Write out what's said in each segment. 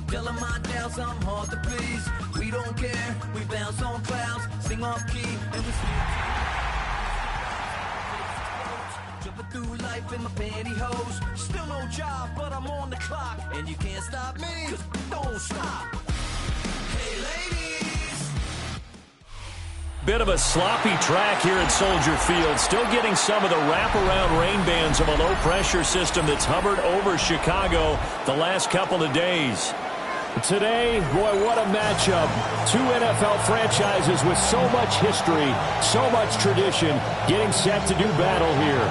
Tell them my doubts, I'm hard to please. We don't care, we bounce on clouds, sing off key, and we sleep. Jumping through life in my pantyhose. Still no job, but I'm on the clock. And you can't stop me, 'cause don't stop. Hey ladies. Bit of a sloppy track here at Soldier Field. Still getting some of the wraparound rain bands of a low-pressure system that's hovered over Chicago the last couple of days. Today, boy, what a matchup. Two NFL franchises with so much history, so much tradition, getting set to do battle here.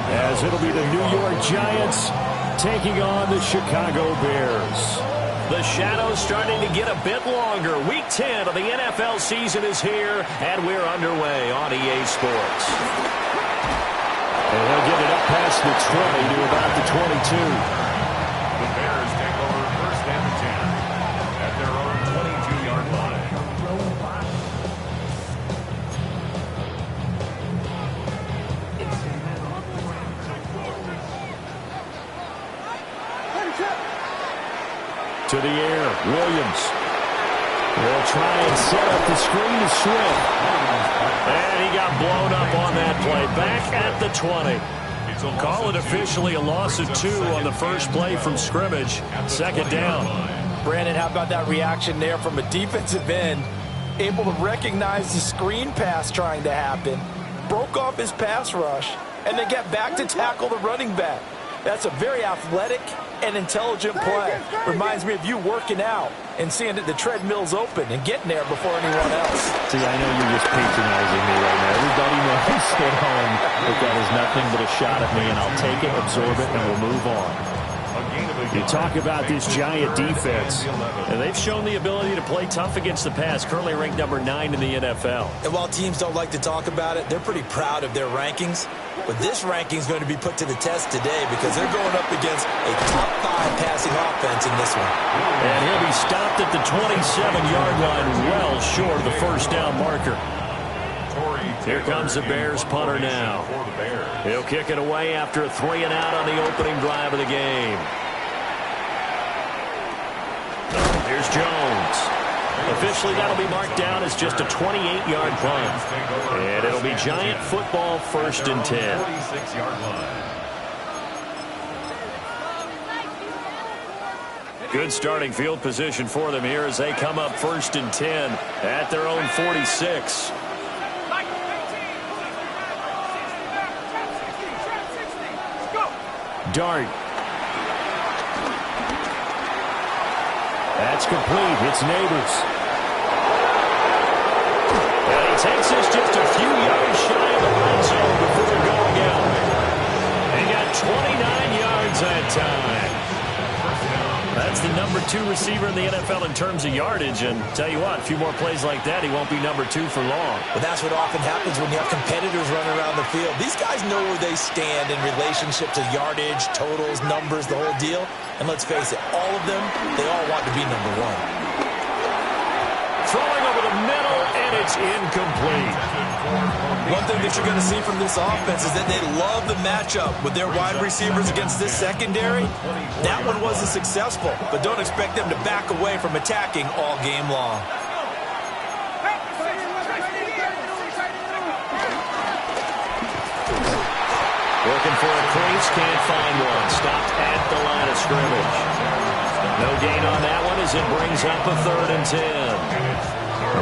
As it'll be the New York Giants taking on the Chicago Bears. The shadow's starting to get a bit longer. Week 10 of the NFL season is here, and we're underway on EA Sports. And he'll get it up past the 20 to about the 22. The Bears take over first and 10 at their own 22-yard line. To the air, Williams will try and set up the screen to Swift. And he got blown up on that play. Back at the 20. Call it officially a loss of 2 on the first play from scrimmage. Second down. Brandon, how about that reaction there from a defensive end? Able to recognize the screen pass trying to happen. Broke off his pass rush. And then get back to tackle the running back. That's a very athletic and intelligent play. Reminds me of you working out and seeing that the treadmill's open and getting there before anyone else. See, I know you're just patronizing me right now. Everybody knows at home that that is nothing but a shot at me, and I'll take it, absorb it, and we'll move on. You talk about this Giant defense, and they've shown the ability to play tough against the pass, currently ranked number 9 in the NFL. And while teams don't like to talk about it, they're pretty proud of their rankings. But this ranking is going to be put to the test today because they're going up against a top 5 passing offense in this one. And he'll be stopped at the 27-yard line, well short of the first down marker. Here comes the Bears punter now. He'll kick it away after a 3-and-out on the opening drive of the game. Here's Jones. Officially, that'll be marked down as just a 28-yard punt. And it'll be Giant football, first and 10. 46-yard line. Good starting field position for them here as they come up first and 10 at their own 46. Dart. That's complete. It's Neighbors. And he takes us just a few yards shy of the red zone before going out. He got 29 yards that time. That's the number 2 receiver in the NFL in terms of yardage. And tell you what, a few more plays like that, he won't be number 2 for long. But that's what often happens when you have competitors running around the field. These guys know where they stand in relationship to yardage, totals, numbers, the whole deal. And let's face it, all of them, they all want to be number 1. Throwing over the middle, and it's incomplete. One thing that you're going to see from this offense is that they love the matchup with their wide receivers against this secondary. That one wasn't successful, but don't expect them to back away from attacking all game long. Looking for a crease, can't find one. Stopped at the line of scrimmage. No gain on that one as it brings up a 3rd and 10.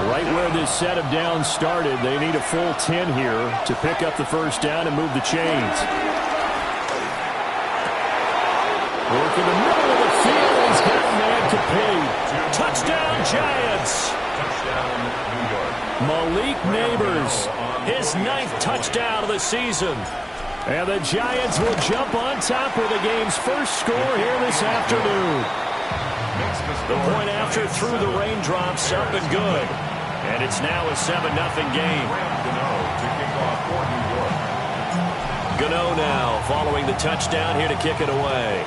Right where this set of downs started, they need a full 10 here to pick up the first down and move the chains. Work in the middle of the field. He's got man to pay. Touchdown, Giants. Touchdown, New York. Malik Neighbors, his 9th touchdown of the season. And the Giants will jump on top of the game's first score here this afternoon. The point after through the raindrops up and good. And it's now a 7-0 game. Gano now following the touchdown here to kick it away.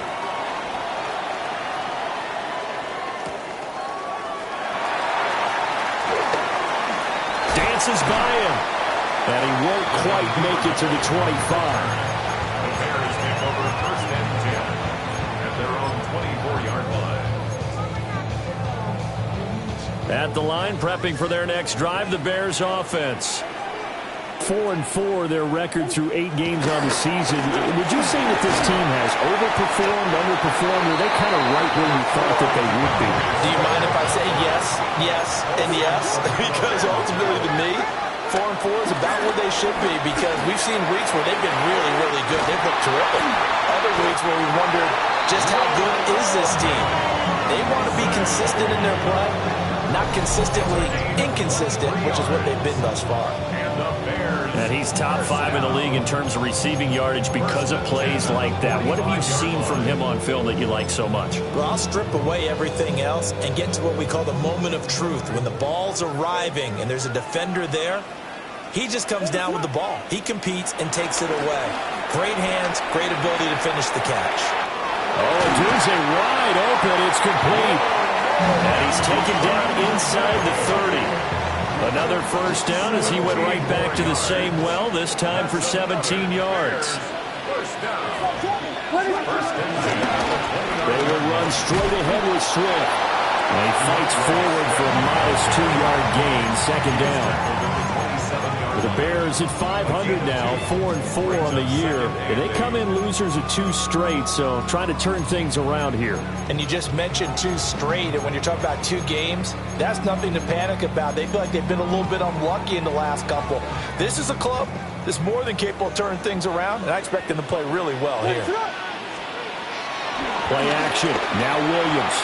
Dances by him. And he won't quite make it to the 25. The Bears take over first and 10 at their own 24-yard line. At the line, prepping for their next drive, the Bears offense. 4-4, their record through 8 games on the season. Would you say that this team has overperformed, underperformed, or are they kind of right where you thought that they would be? Do you mind if I say yes, yes, and yes? Because ultimately to me, 4-4 is about where they should be, because we've seen weeks where they've been really, really good. They've looked terrific. Other weeks where we wondered just how good is this team. They want to be consistent in their play, not consistently inconsistent, which is what they've been thus far. And he's top 5 in the league in terms of receiving yardage because of plays like that. What have you seen from him on film that you like so much? Well, I'll strip away everything else and get to what we call the moment of truth. When the ball's arriving and there's a defender there, he just comes down with the ball. He competes and takes it away. Great hands, great ability to finish the catch. Oh, Odunze wide open. It's complete. And he's taken down inside the 30. Another first down as he went right back to the same well, this time for 17 yards. They will run straight ahead with Swift. And he fights forward for a modest 2-yard gain, second down. The Bears at 500 now, 4-4 on the year. They come in losers of 2 straight, so trying to turn things around here. And you just mentioned 2 straight, and when you're talking about 2 games, that's nothing to panic about. They feel like they've been a little bit unlucky in the last couple. This is a club that's more than capable of turning things around, and I expect them to play really well here. Play action. Now Williams.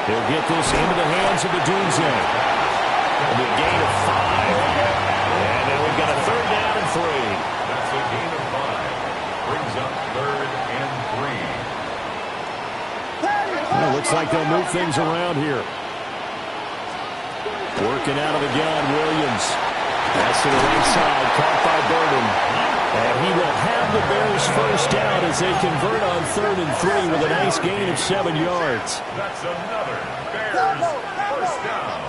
He'll get this into the hands of Odunze. And a gain of 5. And then we've got a third down and 3. That's a gain of 5. Brings up 3rd and 3. Well, looks like they'll move things around here. Working out of the gun, Williams. Pass to the right side, caught by Burden. And he will have the Bears first down as they convert on 3rd and 3 with a nice gain of 7 yards. That's another Bears first down.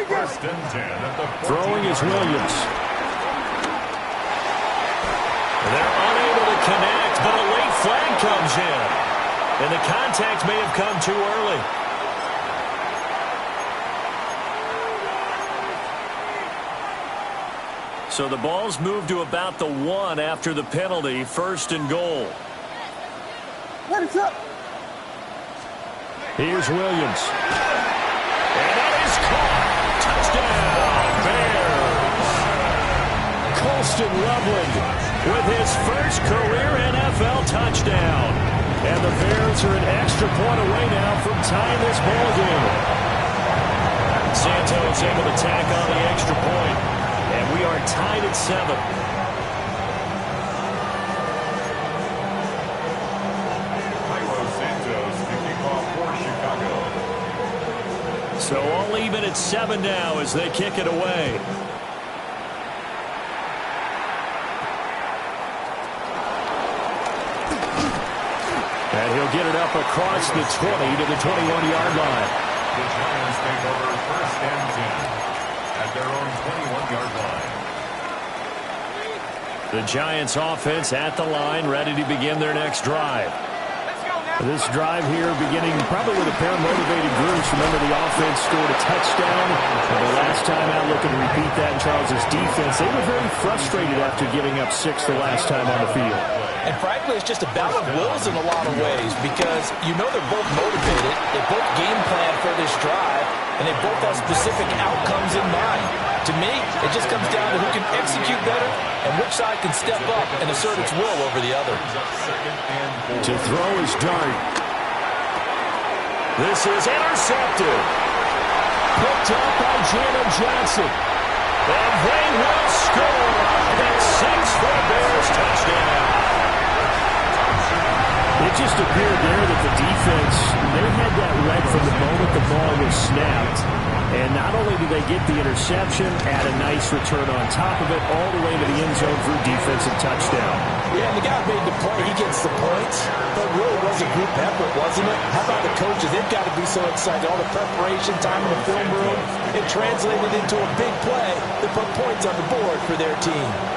First and 10 at the 14. Throwing is Williams. They're unable to connect, but a late flag comes in. And the contact may have come too early. So the ball's moved to about the 1 after the penalty, 1st and goal. Here's Williams. And that is caught. Touchdown, Bears. Colston Loveland with his first career NFL touchdown. And the Bears are an extra point away now from tying this ball game. Santos able to tack on the extra point. And we are tied at 7. Cairo Santos kicking off for Chicago. So all even at 7 now as they kick it away. And he'll get it up across the 20 to the 21-yard line. The Giants take over 1st and 10 at their own 21-yard line. The Giants offense at the line, ready to begin their next drive. This drive here beginning probably with a pair of motivated groups. Remember, the offense scored a touchdown. And the last time out, looking to repeat that in Charles' defense. They were very frustrated after giving up 6 the last time on the field. And frankly, it's just a battle of wills in a lot of ways, because you know they're both motivated. They both game plan for this drive, and they both have specific outcomes in mind. To me, it just comes down to who can execute better and which side can step up and assert its will over the other. To throw is Dart. This is intercepted. Picked up by Jalen Johnson. And they will score. That's 6 for the Bears. Touchdown. It just appeared there that the defense, they had that read from the moment the ball was snapped. And not only did they get the interception, add a nice return on top of it, all the way to the end zone for a defensive touchdown. Yeah, and the guy made the play. He gets the points. But it really was a group effort, wasn't it? How about the coaches? They've got to be so excited. All the preparation time in the film room, it translated into a big play that put points on the board for their team.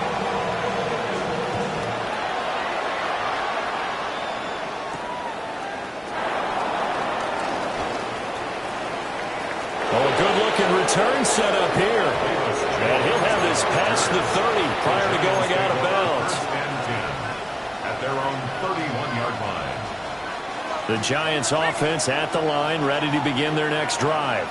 Oh, good return set up here. And he'll have this past the 30 prior to going out of bounds. At their own 31-yard line. The Giants offense at the line, ready to begin their next drive.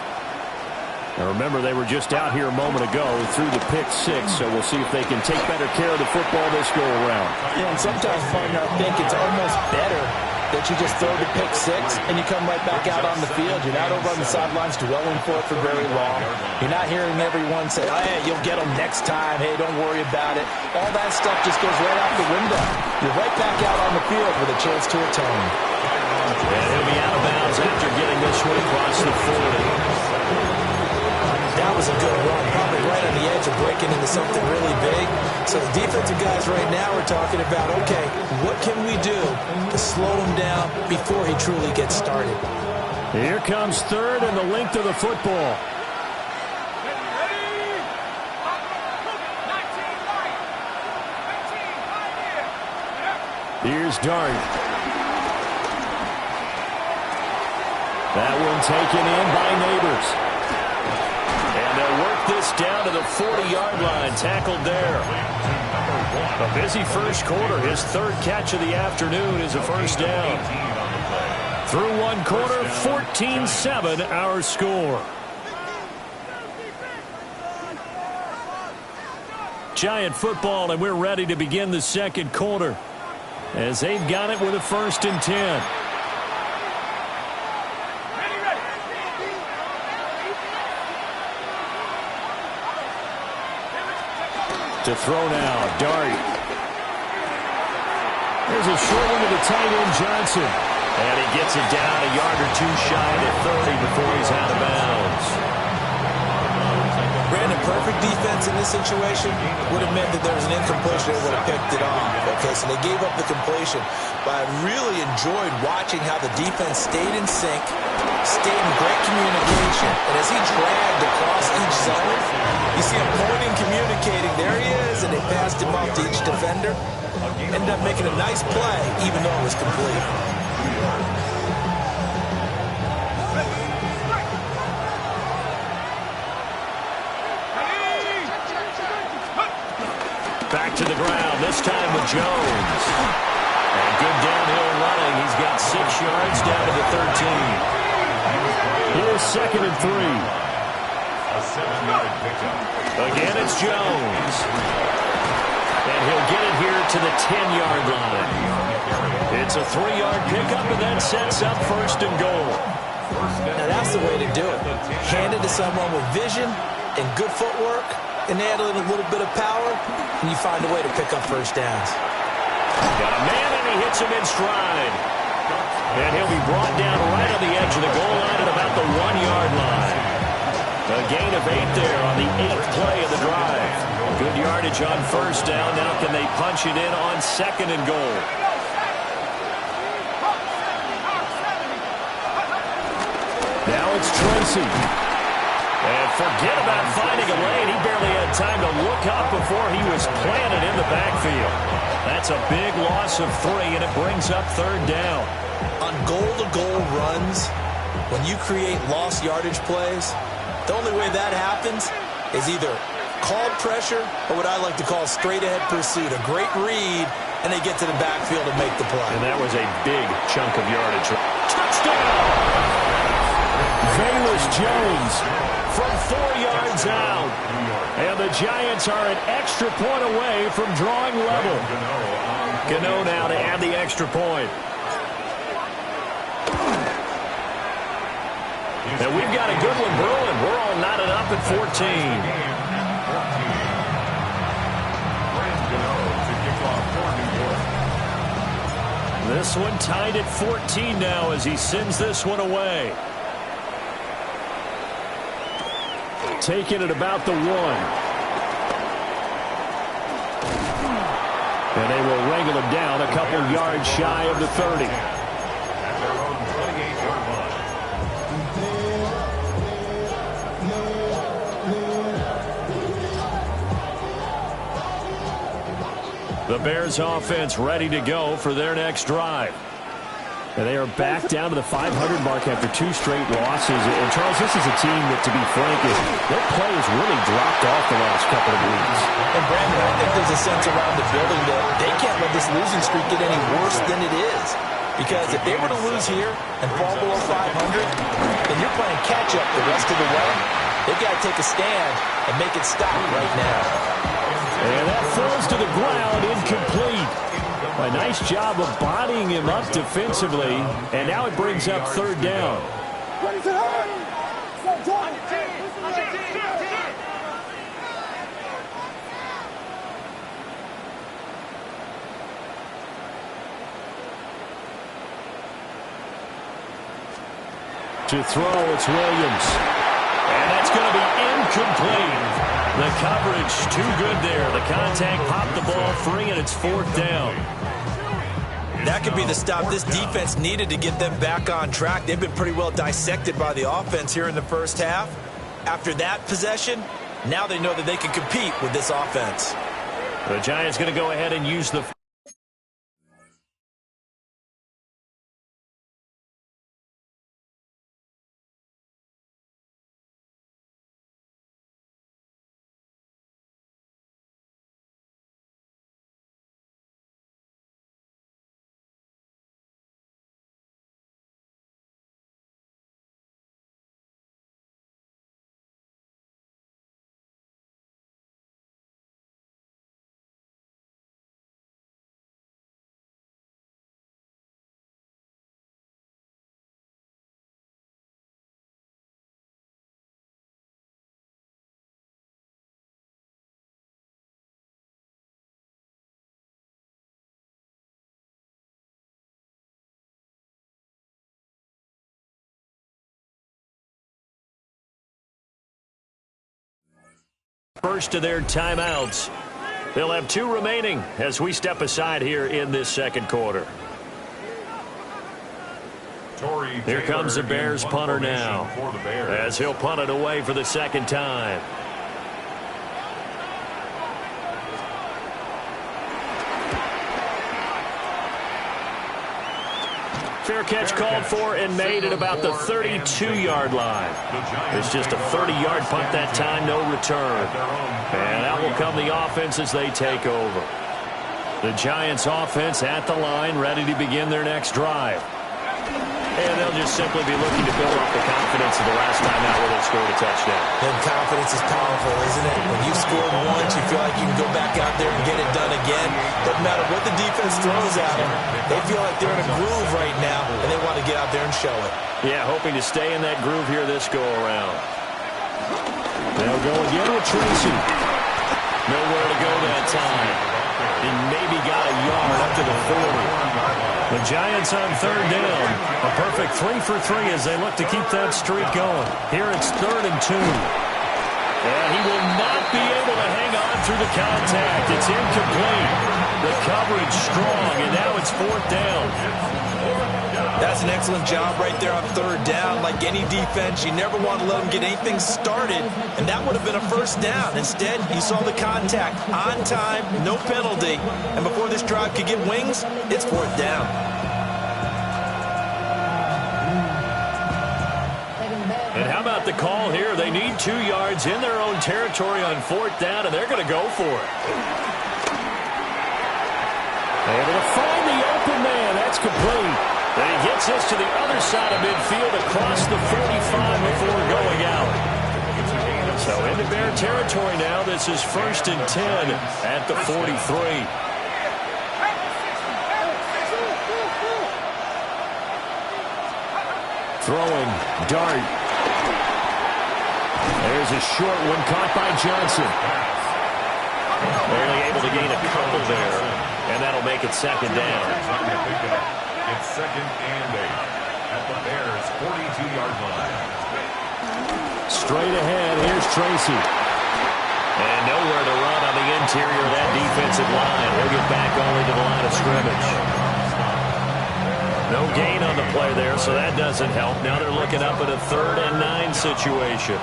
Now remember, they were just out here a moment ago through the pick six, so we'll see if they can take better care of the football this go-around. Yeah, and sometimes, partner, I think it's almost better that you just throw the pick six and you come right back out on the field. You're not over on the sidelines dwelling for it for very long. You're not hearing everyone say, oh, hey, you'll get them next time. Hey, don't worry about it. All that stuff just goes right out the window. You're right back out on the field with a chance to atone. And he'll be out of bounds after getting this one across the 40. That was a good run, probably right on the edge of breaking into something really big. So the defensive guys right now are talking about, okay, what can we do to slow him down before he truly gets started? Here comes third and the length of the football. Here's Dart. That one taken in by Neighbors. And they'll work this down to the 40-yard line, tackled there. A busy first quarter. His third catch of the afternoon is a first down. Through one quarter, 14-7 our score. Giant football, and we're ready to begin the second quarter as they've got it with a 1st and 10. To throw now, Dart. There's a short one to the tight end, Johnson. And he gets it down a yard or two shy to 30 before he's out of bounds. Brandon, perfect defense in this situation would have meant that there was an incompletion that would have picked it off. Okay, so they gave up the completion. But I really enjoyed watching how the defense stayed in sync, stayed in great communication. And as he dragged across each zone, you see him pointing, communicating. There he is, and they passed him off to each defender. Ended up making a nice play, even though it was complete. Back to the ground, this time with Jones. And good downhill running. He's got 6 yards down to the 13. Here's 2nd and 3. A 7-yard pickup. Again, it's Jones. And he'll get it here to the 10-yard line. It's a 3-yard pickup, and that sets up 1st and goal. Now, that's the way to do it. Hand it to someone with vision and good footwork, and add a little bit of power, and you find a way to pick up first downs. Got a man, and he hits him in stride. And he'll be brought down right on the edge of the goal line at about the 1-yard line. A gain of 8 there on the 8th play of the drive. Good yardage on first down. Now can they punch it in on 2nd and goal? Now it's Tracy. And forget about finding a lane. He barely had time to look up before he was planted in the backfield. That's a big loss of 3, and it brings up 3rd down. On goal-to-goal runs, when you create lost yardage plays, the only way that happens is either called pressure or what I like to call straight-ahead pursuit. A great read, and they get to the backfield and make the play. And that was a big chunk of yardage. Touchdown! Velus Jones from 4 yards out. And the Giants are an extra point away from drawing level. Gano now to add the extra point. And we've got a good one brewing. We're all knotted up at 14. This one tied at 14 now as he sends this one away. Taking it about the 1. And they will wrangle him down a couple yards shy of the 30. At their own 28-yard line. The Bears offense ready to go for their next drive. And they are back down to the 500 mark after 2 straight losses. And, Charles, this is a team that, to be frank, their play has really dropped off the last couple of weeks. And, Brandon, I think there's a sense around the building that they can't let this losing streak get any worse than it is. Because if they were to lose here and fall below 500, then you're playing catch-up the rest of the way. They've got to take a stand and make it stop right now. And that falls to the ground, incomplete. A nice job of bodying him up defensively, and now it brings up 3rd down. To throw, it's Williams. And that's going to be incomplete. The coverage too good there. The contact popped the ball free, and it's 4th down. That could be the stop this defense needed to get them back on track. They've been pretty well dissected by the offense here in the first half. After that possession, now they know that they can compete with this offense. The Giants going to go ahead and use the... First of their timeouts. They'll have 2 remaining as we step aside here in this 2nd quarter. Here comes the Bears punter now as he'll punt it away for the 2nd time. Fair catch called for and made at about the 32-yard line. It's just a 30-yard punt that time, no return. And out will come the offense as they take over. The Giants offense at the line, ready to begin their next drive. And they'll just simply be looking to build off the confidence of the last time out where they scored a touchdown. And confidence is powerful, isn't it? When you scored once, you feel like you can go back out there and get it done again. Doesn't matter what the defense throws at them. They feel like they're in a groove right now, and they want to get out there and show it. Yeah, hoping to stay in that groove here this go-around. They'll go again with Tracy. Nowhere to go that time. He maybe got a yard up to the 40. The Giants on 3rd down. A perfect 3 for 3 as they look to keep that streak going. Here it's 3rd and 2. And he will not be able to hang on through the contact. It's incomplete. The coverage strong, and now it's 4th down. That's an excellent job right there on 3rd down. Like any defense, you never want to let them get anything started, and that would have been a 1st down. Instead, you saw the contact on time, no penalty, and before this drive could get wings, it's 4th down. And how about the call here? They need 2 yards in their own territory on 4th down, and they're going to go for it. Able to find the open man. That's complete. And he gets this to the other side of midfield across the 45 before going out. So into Bear territory now. This is 1st and 10 at the 43. Throwing, dart. There's a short one caught by Johnson. Only able to gain a couple there, and that'll make it 2nd down. It's 2nd and 8 at the Bears' 42-yard line. Straight ahead, here's Tracy. And nowhere to run on the interior of that defensive line. He'll get back only to the line of scrimmage. No gain on the play there, so that doesn't help. Now they're looking up at a 3rd and 9 situation.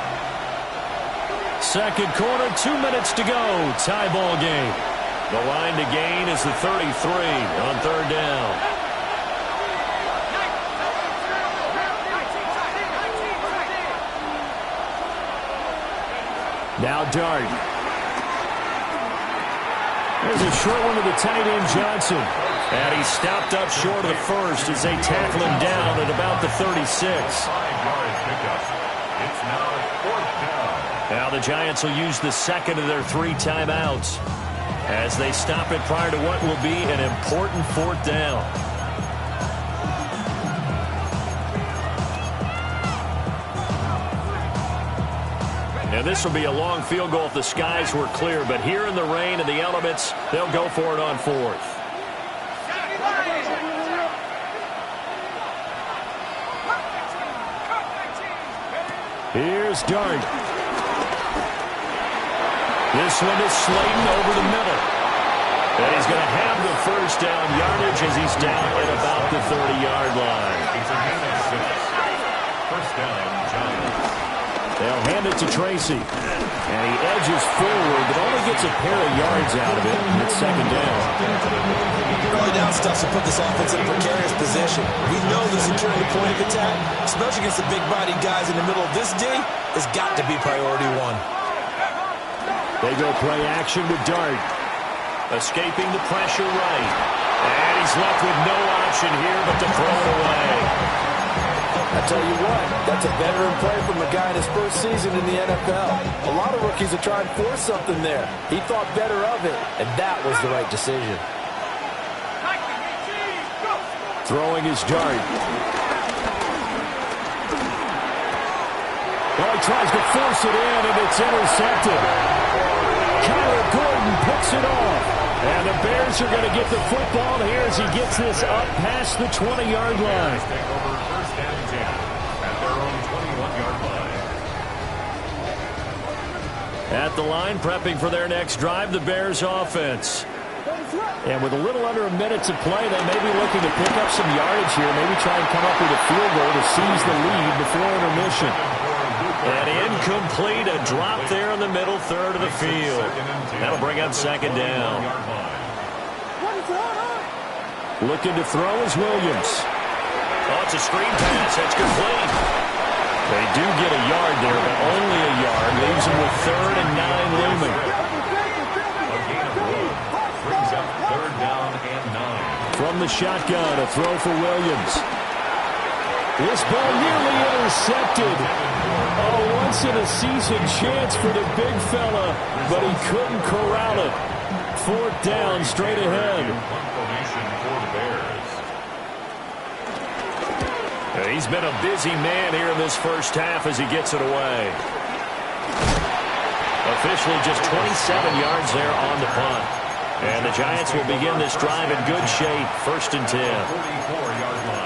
2nd quarter, 2 minutes to go. Tie ball game. The line to gain is the 33 on 3rd down. Now Dart. There's a short one to the tight end, Johnson. And he stopped up short of the first as they tackle him down at about the 36. 5-yard pickup. It's now 4th down. Now the Giants will use the second of their 3 timeouts as they stop it prior to what will be an important 4th down. And this will be a long field goal if the skies were clear, but here in the rain and the elements, they'll go for it on 4th. Here's Dart. This one is Slayton over the middle. And he's going to have the first down yardage as he's down at about the 30-yard line. It's a gain of 6. First down, Giants. They'll hand it to Tracy. And he edges forward, but only gets a pair of yards out of it. And it's second down. Early down stuff to put this offense in a precarious position. We know the securing the point of attack, especially against the big-bodied guys in the middle of this D, has got to be priority 1. They go play action with Dart. Escaping the pressure right. And he's left with no option here but to throw it away. I tell you what, that's a veteran play from a guy in his first season in the NFL. A lot of rookies are trying to force something there. He thought better of it, and that was the right decision. Throwing his Dart. Well, he tries to force it in, and it's intercepted. Kyler Gordon picks it off. And the Bears are going to get the football here as he gets this up past the 20-yard line. Take over 1st and 10 at their own 21-yard line. At the line, prepping for their next drive, the Bears offense. And with a little under a minute to play, they may be looking to pick up some yardage here, maybe try and come up with a field goal to seize the lead before intermission. And incomplete, a drop there in the middle third of the field. That'll bring up second down. Looking to throw is Williams. Oh, it's a screen pass. That's complete. They do get a yard there, but only a yard. Leaves them with 3rd and 9 looming. A gain of 1. Brings up 3rd down and 9. From the shotgun, a throw for Williams. This ball nearly intercepted. Oh, once-in-a-season chance for the big fella, but he couldn't corral it. 4th down, straight ahead. Formation for the Bears. He's been a busy man here in this first half as he gets it away. Officially just 27 yards there on the punt. And the Giants will begin this drive in good shape, 1st and 10. 44-yard line.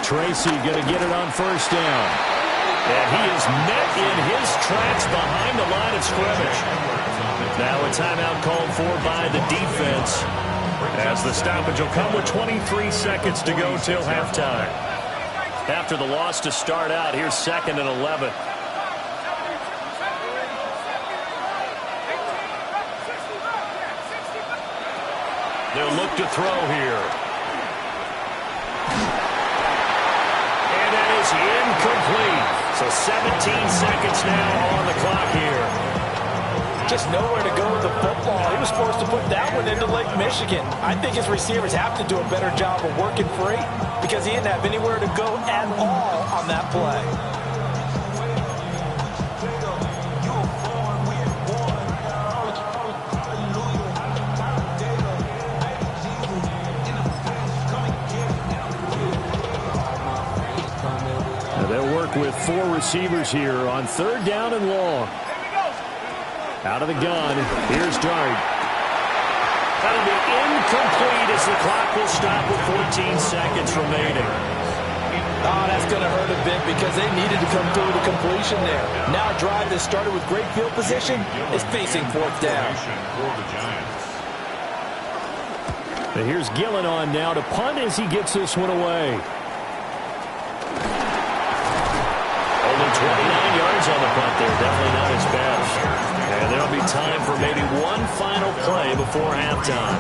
Tracy going to get it on 1st down. And he is met in his tracks behind the line of scrimmage. Now a timeout called for by the defense as the stoppage will come with 23 seconds to go till halftime. After the loss to start out, here's 2nd and 11. They'll look to throw here. Incomplete. So 17 seconds now on the clock here. Just nowhere to go with the football. He was forced to put that one into Lake Michigan. I think his receivers have to do a better job of working free because he didn't have anywhere to go at all on that play. They'll work with 4 receivers here on 3rd down and long. Out of the gun, here's Dart. That'll be incomplete as the clock will stop with 14 seconds remaining. Oh, that's going to hurt a bit because they needed to come through the completion there. Now a drive that started with great field position is facing 4th down. And here's Gillen on now to punt as he gets this one away. 29 yards on the punt there. Definitely not his best. And there'll be time for maybe one final play before halftime.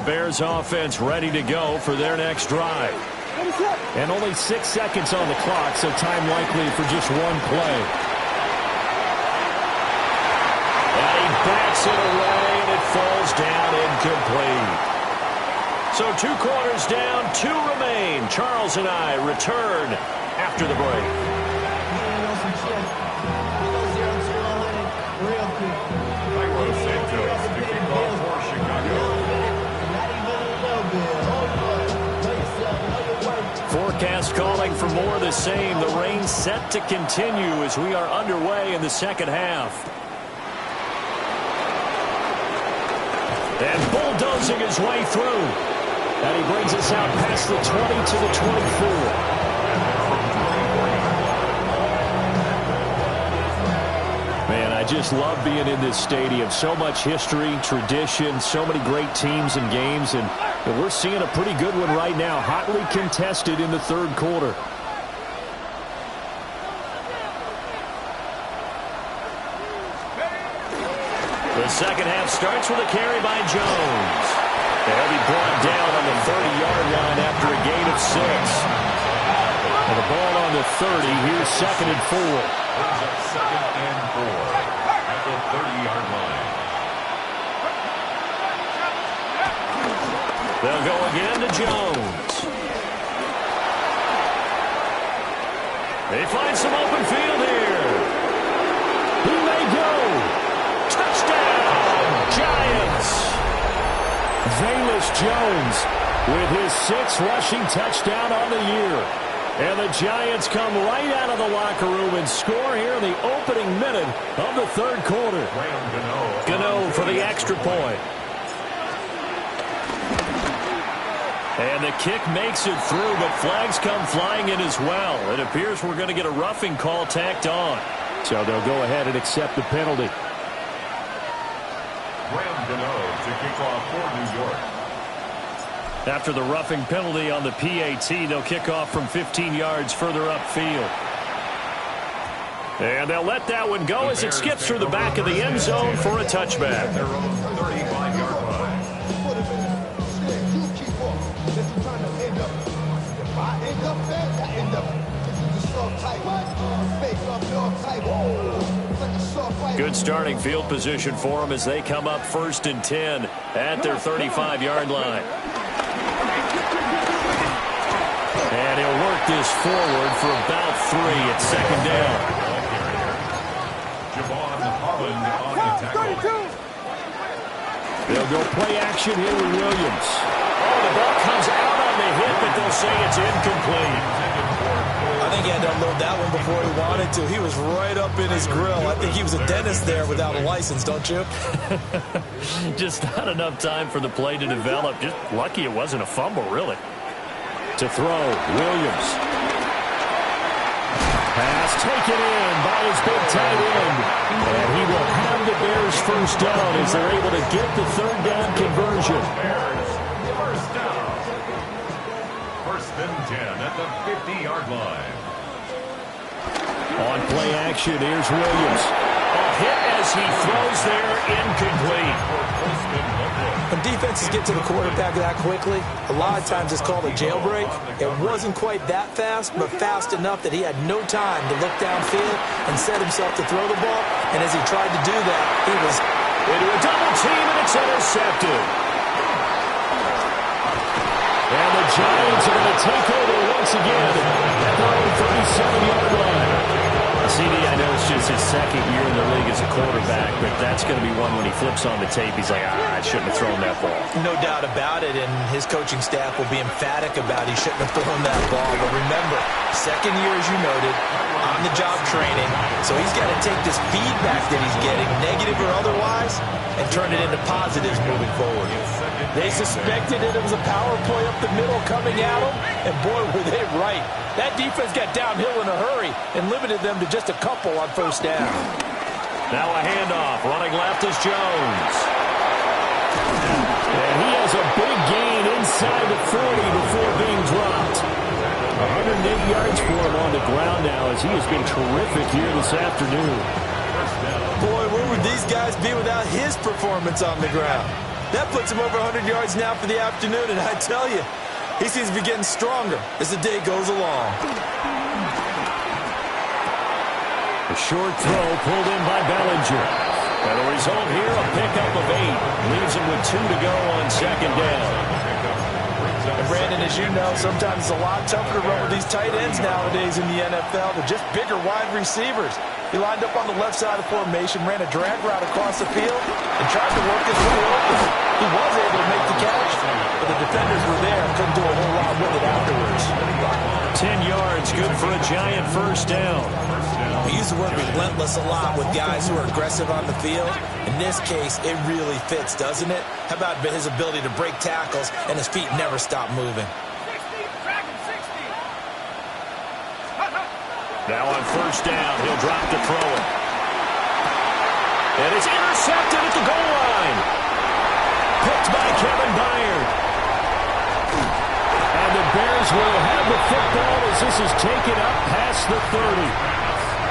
Bears offense ready to go for their next drive. And only 6 seconds on the clock, so time likely for just one play. And he bats it away, and it falls down incomplete. So 2 quarters down, 2 remain. Charles and I return after the break. Forecast calling for more of the same. The rain set to continue as we are underway in the second half. And bulldozing his way through. And he brings us out past the 20 to the 24. Man, I just love being in this stadium. So much history, tradition, so many great teams and games, and we're seeing a pretty good one right now, hotly contested in the third quarter. The second half starts with a carry by Jones. They'll be brought down on the 30-yard line after a gain of 6. And the ball on the 30, here's 2nd and 4. Second and 4 at the 30-yard line. They'll go again to Jones. They find some open field here. He may go. Touchdown, Giants. Velus Jones with his 6th rushing touchdown on the year. And the Giants come right out of the locker room and score here in the opening minute of the third quarter. Gano for the extra point. And the kick makes it through, but flags come flying in as well. It appears we're going to get a roughing call tacked on. So they'll go ahead and accept the penalty. Graham Gano to kick off for New York. After the roughing penalty on the PAT, they'll kick off from 15 yards further upfield. And they'll let that one go as it skips through the back of the end zone for a touchback. Their own 35-yard line. Good starting field position for them as they come up 1st and 10 at their 35-yard line. And he'll work this forward for about 3 at 2nd down. Javon Holland on the tackle. They'll go play action here with Williams. Oh, the ball comes out on the hit, but they'll say it's incomplete. I think he had to unload that one before he wanted to. He was right up in his grill. I think he was a dentist there without a license, don't you? Just not enough time for the play to develop. Just lucky it wasn't a fumble, really. To throw, Williams. Pass taken in by his big tight end. And he will have the Bears first down as they're able to get the third down conversion. Bears first down. 1st and 10 at the 50-yard line. On play action, here's Williams. A hit as he throws there, incomplete. When defenses get to the quarterback that quickly, a lot of times it's called a jailbreak. It wasn't quite that fast, but fast enough that he had no time to look downfield and set himself to throw the ball. And as he tried to do that, he was into a double team, and it's intercepted. And the Giants are going to take over once again at their own 37-yard line. CD, I know it's just his 2nd year in the league as a quarterback, but that's going to be one when he flips on the tape, he's like, I shouldn't have thrown that ball. no doubt about it, and his coaching staff will be emphatic about he shouldn't have thrown that ball. But remember, 2nd year, as you noted, on-the-job training, so he's got to take this feedback that he's getting, negative or otherwise, and turn it into positives moving forward. They suspected it was a power play up the middle coming at them, and boy, were they right. That defense got downhill in a hurry and limited them to just a couple on 1st down. Now a handoff. Running left is Jones. And he has a big gain inside the 40 before being dropped. 108 yards for him on the ground now as he has been terrific here this afternoon. Boy, where would these guys be without his performance on the ground? That puts him over 100 yards now for the afternoon, and I tell you, he seems to be getting stronger as the day goes along. A short throw pulled in by Bellinger. And the result here, a pickup of 8. Leaves him with 2 to go on second down. And Brandon, as you know, sometimes it's a lot tougher to run with these tight ends nowadays in the NFL. They're just bigger wide receivers. He lined up on the left side of the formation, ran a drag route across the field, and tried to work his way open. He was able to make the catch, but the defenders were there and couldn't do a whole lot with it afterwards. 10 yards, good for a Giant first down. We use the word relentless a lot with guys who are aggressive on the field. In this case, it really fits, doesn't it? How about his ability to break tackles and his feet never stop moving? Now on first down, he'll drop to throw it. And it's intercepted at the goal line. Picked by Kevin Byard. And the Bears will have the football as this is taken up past the 30.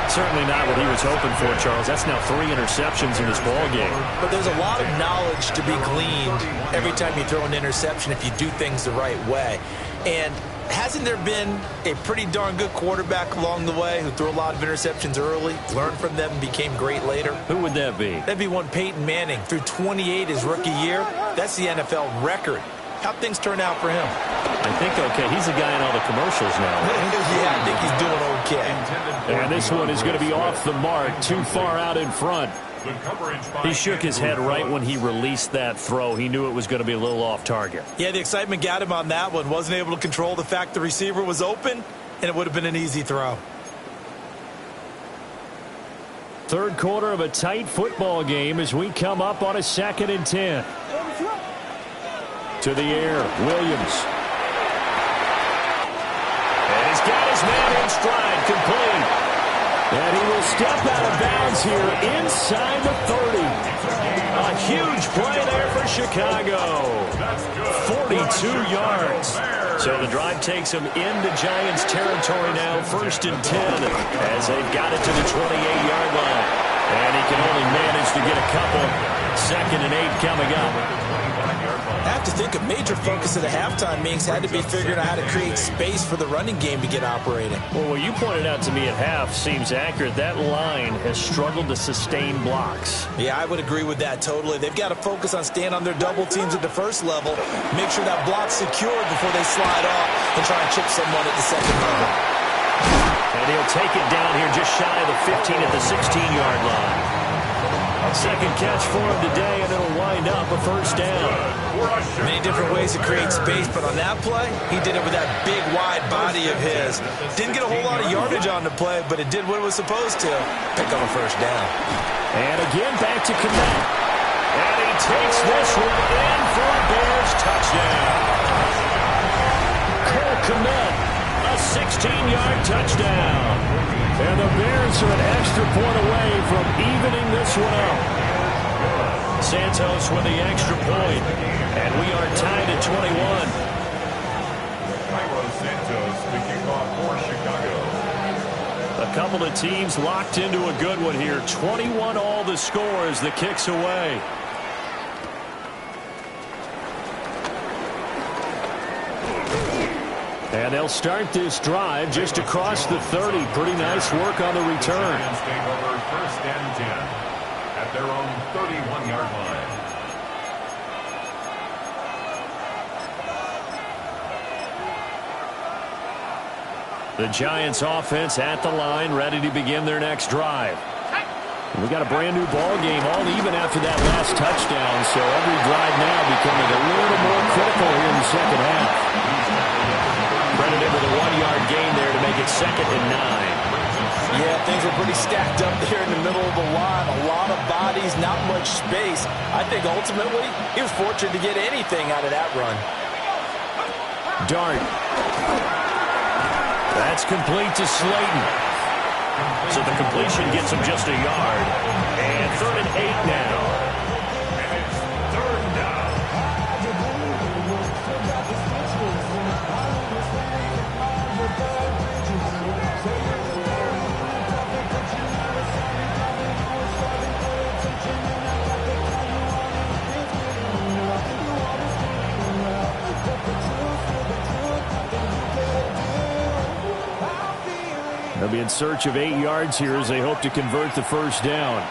Certainly not what he was hoping for, Charles. That's now 3 interceptions in this ball game. But there's a lot of knowledge to be gleaned every time you throw an interception if you do things the right way. And hasn't there been a pretty darn good quarterback along the way who threw a lot of interceptions early, learned from them, and became great later? Who would that be? That'd be one Peyton Manning. Threw 28 his rookie year. That's the NFL record. How'd things turn out for him? I think okay. He's the guy in all the commercials now. Yeah, I think he's doing okay. And this one is going to be off the mark, too far out in front. He shook his head right when he released that throw. He knew it was going to be a little off target. Yeah, the excitement got him on that one. Wasn't able to control the fact the receiver was open, and it would have been an easy throw. Third quarter of a tight football game as we come up on a 2nd and 10. To the air, Williams. And he's got his man in stride, complete. And he will step out of bounds here inside the 30. A huge play there for Chicago. 42 yards. So the drive takes him into Giants territory now, 1st and 10, as they've got it to the 28-yard line. And he can only manage to get a couple. 2nd and 8 coming up. I have to think a major focus of the halftime meetings had to be figuring out how to create space for the running game to get operating. Well, what you pointed out to me at half seems accurate. That line has struggled to sustain blocks. Yeah, I would agree with that totally. They've got to focus on staying on their double teams at the first level, make sure that block's secured before they slide off and try and chip someone at the second level. And he'll take it down here just shy of the 15 at the 16-yard line. Second catch for him today, and it'll wind up a first down. Many different ways to create space, but on that play, he did it with that big, wide body of his. Didn't get a whole lot of yardage on the play, but it did what it was supposed to. Pick up a first down. And again, back to Kmet. And he takes this one in for a Bears touchdown. Cole Kmet, a 16-yard touchdown. And the Bears are an extra point away from evening this one up. Santos with the extra point. And we are tied at 21. Cairo Santos, the kickoff for Chicago. A couple of teams locked into a good one here. 21 all the score as the kick's away. And they'll start this drive just across the 30. Pretty nice work on the return. Take over 1st and 10 at their own 31-yard line. The Giants offense at the line, ready to begin their next drive. We got a brand new ball game, all even after that last touchdown, so every drive now becoming a little more critical here in the second half. Credited with a 1-yard gain there to make it 2nd and 9. Yeah, things were pretty stacked up there in the middle of the line. A lot of bodies, not much space. I think ultimately he was fortunate to get anything out of that run. Dart. That's complete to Slayton. So the completion gets him just a yard. And 3rd and 8 now. And it's 3rd down. They'll be in search of 8 yards here as they hope to convert the first down.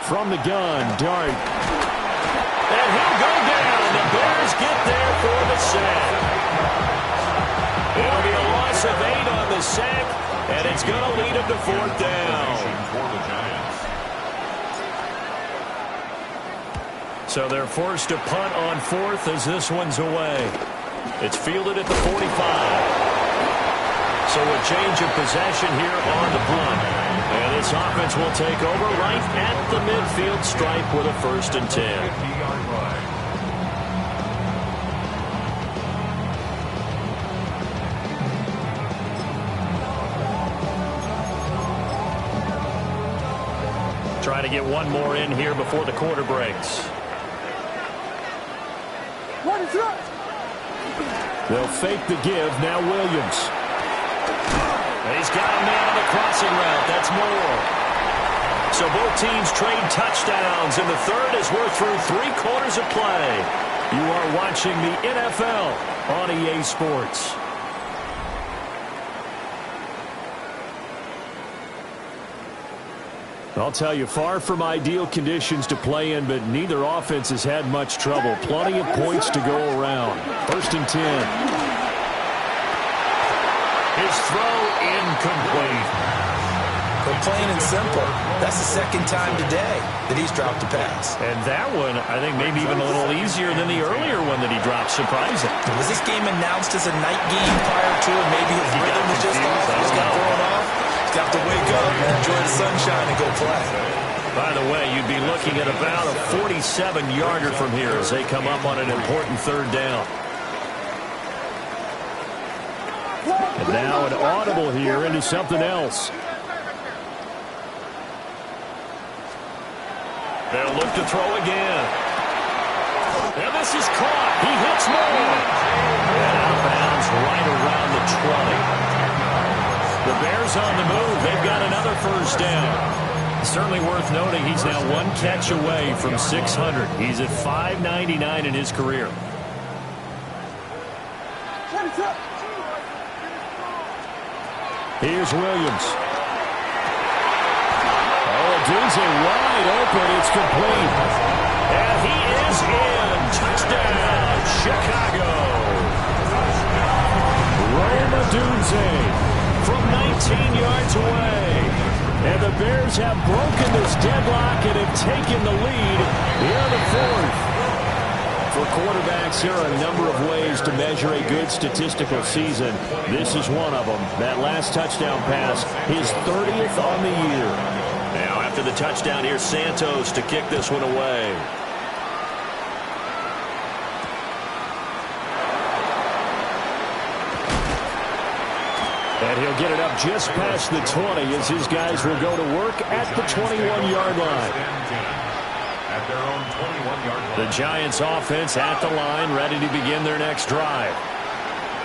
From the gun, Dart. And he'll go down. The Bears get there for the sack. It'll be a loss of 8 on the sack, and it's going to lead them to 4th down. So they're forced to punt on 4th as this one's away. It's fielded at the 45. So a change of possession here on the punt. And this offense will take over right at the midfield stripe with a 1st and 10. Try to get one more in here before the quarter breaks. They'll fake the give. Now Williams. He's got a man on the crossing route. That's Moore. So both teams trade touchdowns, and the third as we're through 3 quarters of play. You are watching the NFL on EA Sports. I'll tell you, far from ideal conditions to play in, but neither offense has had much trouble. Plenty of points to go around. 1st and 10. His throw incomplete. But plain and simple, that's the 2nd time today that he's dropped a pass. And that one, I think, maybe even a little easier than the earlier one that he dropped. Surprising. Was this game announced as a night game prior to it? Maybe his rhythm was just off. He just got thrown off. He's got to wake up, enjoy the sunshine, and go play. By the way, you'd be looking at about a 47-yarder from here as they come up on an important 3rd down. And now an audible here into something else. They'll look to throw again. And this is caught. He hits Moore. And out of bounds right around the 20. The Bears on the move. They've got another 1st down. Certainly worth noting he's now 1 catch away from 600. He's at 599 in his career. Here's Williams. Odunze wide open. It's complete. And he is in. Touchdown, Chicago. Rome Odunze from 19 yards away. And the Bears have broken this deadlock and have taken the lead here in the 4th. For quarterbacks, there are a number of ways to measure a good statistical season. This is one of them. That last touchdown pass, his 30th on the year. Now, after the touchdown, here's Santos to kick this one away. And he'll get it up just past the 20 as his guys will go to work at the 21-yard line. At their own 21-yard line. The Giants offense at the line, ready to begin their next drive.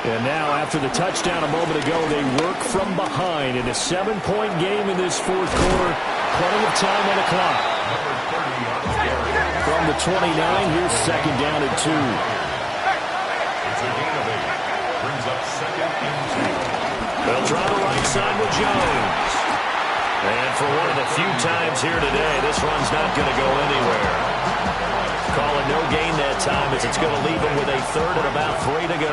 And now, after the touchdown a moment ago, they work from behind in a 7-point game in this 4th quarter. Plenty of time on the clock. From the 29, here's 2nd down and 2. It's a gain of 8. Brings up 2nd and 2. They'll try the right side with Jones. And for one of the few times here today, this run's not going to go anywhere. Calling no gain that time as it's going to leave them with a 3rd and about 3 to go.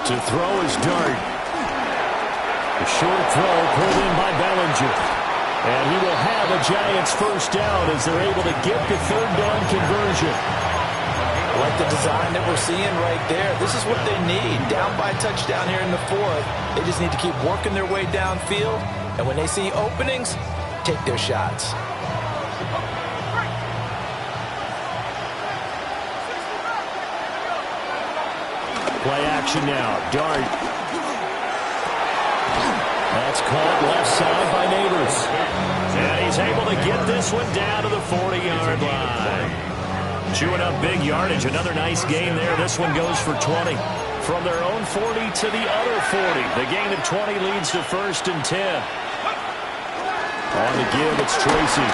To throw is Dart. The short throw pulled in by Bellinger. And he will have a Giants 1st down as they're able to get the 3rd down conversion. I like the design that we're seeing right there. This is what they need. Down by a touchdown here in the 4th. They just need to keep working their way downfield. And when they see openings, take their shots. Play action now. Dart. That's caught left side by Neighbors. And he's able to get this one down to the 40-yard line. Chewing up big yardage. Another nice game there. This one goes for 20. From their own 40 to the other 40. The gain of 20 leads to 1st and 10. On the give, it's Tracy.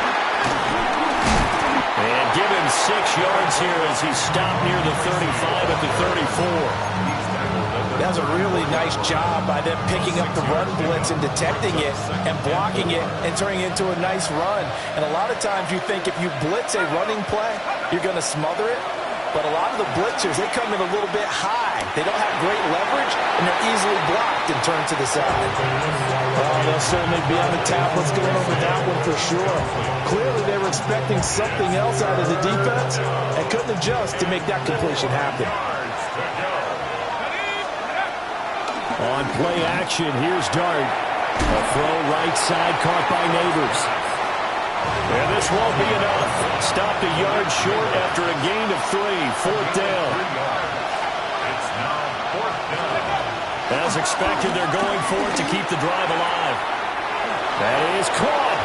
And give him 6 yards here as he stopped near the 35 at the 34. That's a really nice job by them picking up the run blitz and detecting it and blocking it and turning it into a nice run. And a lot of times you think if you blitz a running play, you're going to smother it. But a lot of the blitzers, they come in a little bit high. They don't have great leverage, and they're easily blocked and turned to the side. Oh, they'll certainly be on the tablets going over that one for sure. Clearly they were expecting something else out of the defense and couldn't adjust to make that completion happen. On play action, here's Dart. A throw right side caught by Neighbors. And this won't be enough. Stopped a yard short after a gain of 3. 4th down. It's now 4th down. As expected, they're going for it to keep the drive alive. That is caught.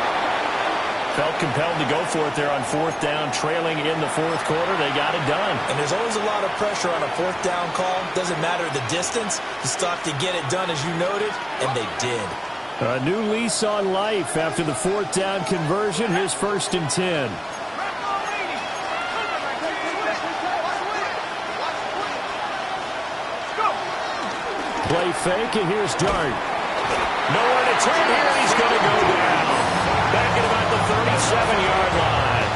Felt compelled to go for it there on 4th down, trailing in the 4th quarter. They got it done. And there's always a lot of pressure on a 4th down call. Doesn't matter the distance. You still have to get it done, as you noted, and they did. A new lease on life after the 4th down conversion. Here's 1st and 10. Play fake, and here's Dart. Nowhere to turn here. He's going to go down. Back at about the 37-yard line.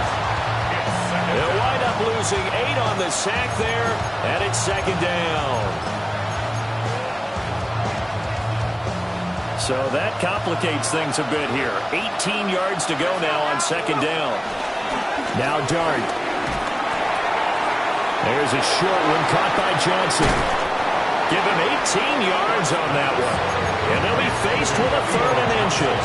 They'll wind up losing 8 on the sack there, and it's 2nd down. So that complicates things a bit here. 18 yards to go now on 2nd down. Now Dart. There's a short one caught by Johnson. Give him 18 yards on that one. And they'll be faced with a 3rd and inches.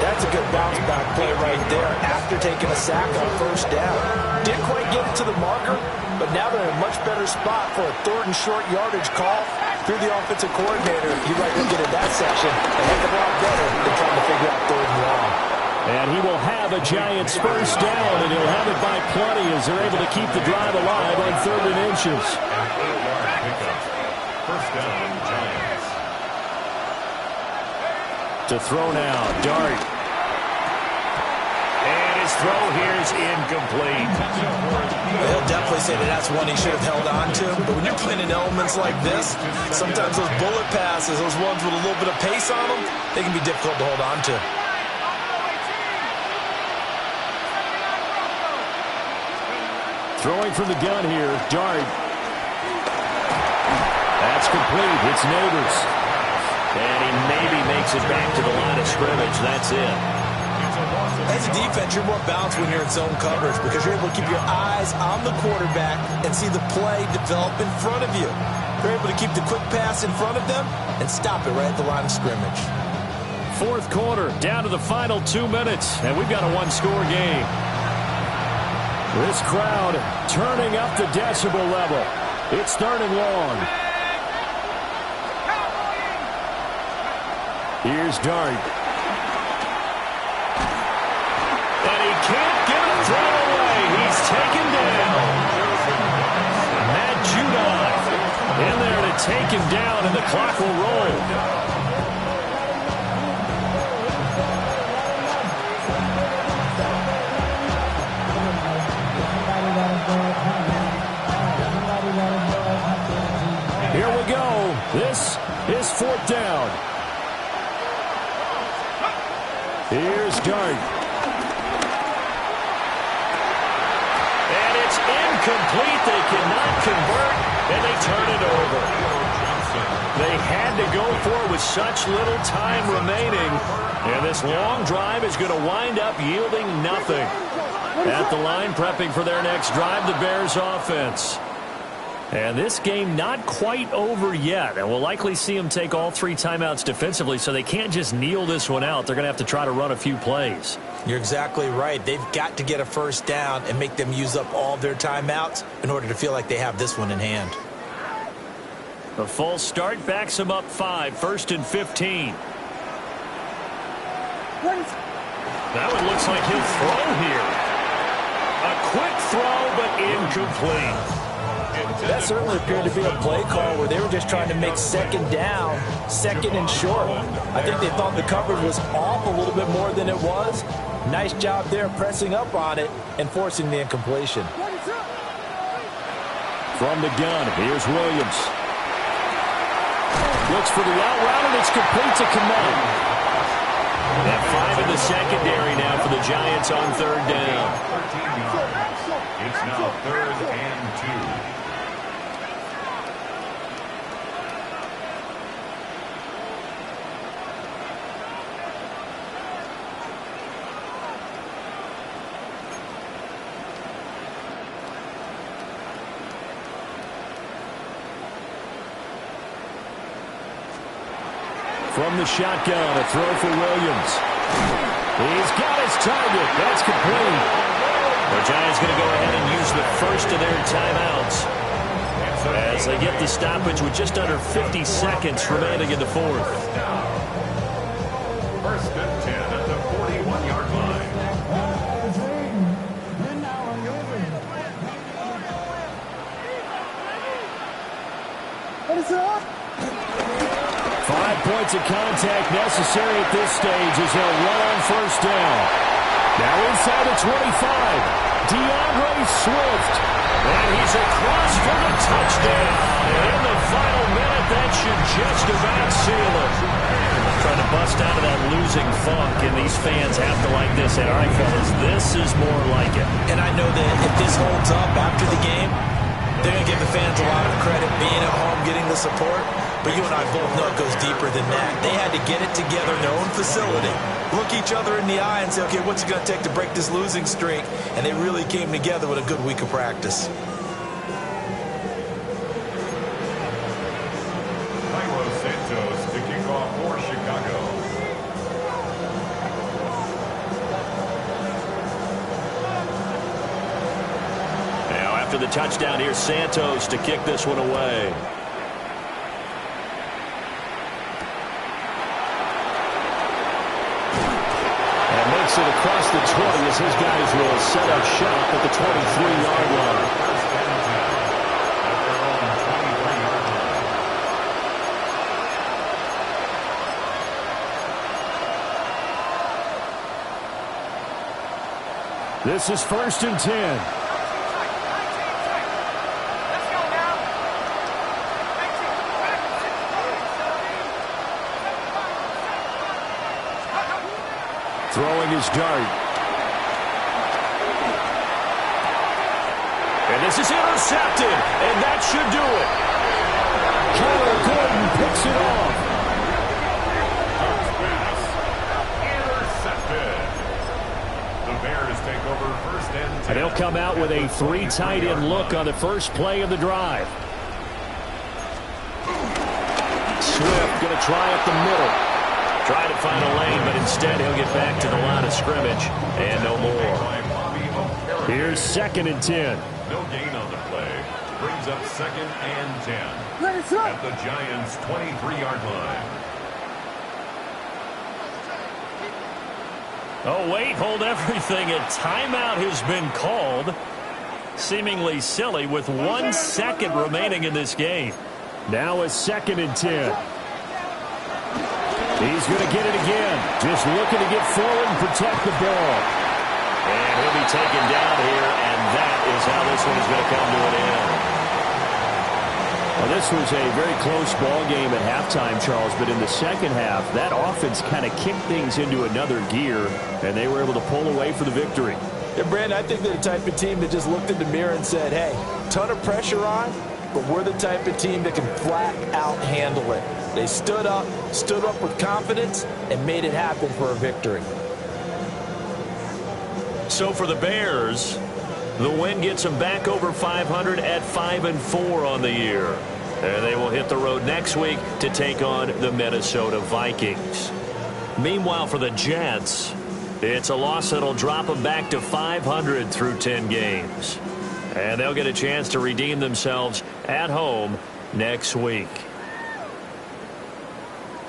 That's a good bounce back play right there after taking a sack on 1st down. Didn't quite get it to the marker, but now they're in a much better spot for a 3rd and short yardage call. Through the offensive coordinator, you might look at that section a heck of a lot better than trying to figure out 3rd and long. And he will have a Giants 1st down, and he'll have it by plenty as they're able to keep the drive alive on 3rd and inches. 1st down, Giants. To throw now, Dart. And his throw here is incomplete. He'll definitely say that that's one he should have held on to. But when you're playing in elements like this, sometimes those bullet passes, those ones with a little bit of pace on them, they can be difficult to hold on to. Throwing from the gun here, Dart. That's complete. It's Neighbors. And he maybe makes it back to the line of scrimmage. That's it. As a defense, you're more balanced when you're in zone coverage because you're able to keep your eyes on the quarterback and see the play develop in front of you. They're able to keep the quick pass in front of them and stop it right at the line of scrimmage. 4th quarter, down to the final 2 minutes, and we've got a 1-score game. This crowd turning up the decibel level. It's 3rd and long. Here's Dart. And he can't get a throw away. He's taken down. Matt Judon in there to take him down, and the clock will roll. Here we go. This is 4th down. Here's Dart. And it's incomplete. They cannot convert, and they turn it over. They had to go for it with such little time remaining. And this long drive is going to wind up yielding nothing. At the line, prepping for their next drive, the Bears offense. And this game not quite over yet. And we'll likely see them take all 3 timeouts defensively, so they can't just kneel this one out. They're going to have to try to run a few plays. You're exactly right. They've got to get a 1st down and make them use up all their timeouts in order to feel like they have this one in hand. The false start backs them up 5, 1st and 15. That one looks like he'll throw here. A quick throw, but incomplete. That certainly appeared to be a play call where they were just trying to make second down, second and short. I think they thought the coverage was off a little bit more than it was. Nice job there pressing up on it and forcing the incompletion. From the gun, here's Williams. Looks for the out route, and it's complete to Kmet. And 5 in the secondary now for the Giants on third down. 13 yards. It's now 3rd and 2. From the shotgun, a throw for Williams. He's got his target. That's complete. The Giants going to go ahead and use the first of their timeouts as they get the stoppage with just under 50 seconds remaining in the fourth. 1st and 10 at the 41-yard line. What is up? 5 points of contact necessary at this stage as they'll run on first down. Now inside the 25, DeAndre Swift. And he's across for the touchdown. And in the final minute, that should just about seal it. Trying to bust out of that losing funk, and these fans have to like this. And all right, fellas, this is more like it. And I know that if this holds up after the game, they're going to give the fans a lot of credit being at home, getting the support. But you and I both know it goes deeper than that. They had to get it together in their own facility, look each other in the eye and say, okay, what's it going to take to break this losing streak? And they really came together with a good week of practice. Cairo Santos to kick off for Chicago. Now after the touchdown, here's Santos to kick this one away. It across the 20 as his guys will set up shop at the 23-yard line. This is 1st and 10. Throwing his dart. And this is intercepted. And that should do it. Kyler Gordon picks it off. Intercepted. The Bears take over 1st and 10. And they'll come out with a 3 tight end look on the first play of the drive. Swift going to try up the middle. Try to find a lane, but instead he'll get back to the line of scrimmage and no more. Here's 2nd and 10. No gain on the play. Brings up 2nd and 10 at the Giants' 23-yard line. Oh, wait, hold everything. A timeout has been called. Seemingly silly with 1 second remaining in this game. Now a 2nd and 10. He's going to get it again. Just looking to get forward and protect the ball. And he'll be taken down here, and that is how this one is going to come to an end. Well, this was a very close ball game at halftime, Charles, but in the second half, that offense kind of kicked things into another gear, and they were able to pull away for the victory. Yeah, Brandon, I think they're the type of team that just looked in the mirror and said, hey, ton of pressure on, but we're the type of team that can flat out handle it. They stood up with confidence, and made it happen for a victory. So for the Bears, the win gets them back over 500 at 5-4 on the year. And they will hit the road next week to take on the Minnesota Vikings. Meanwhile, for the Jets, it's a loss that'll drop them back to 500 through 10 games. And they'll get a chance to redeem themselves at home next week.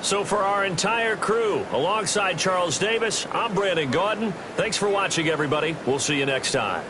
So for our entire crew, alongside Charles Davis, I'm Brandon Gaudin. Thanks for watching, everybody. We'll see you next time.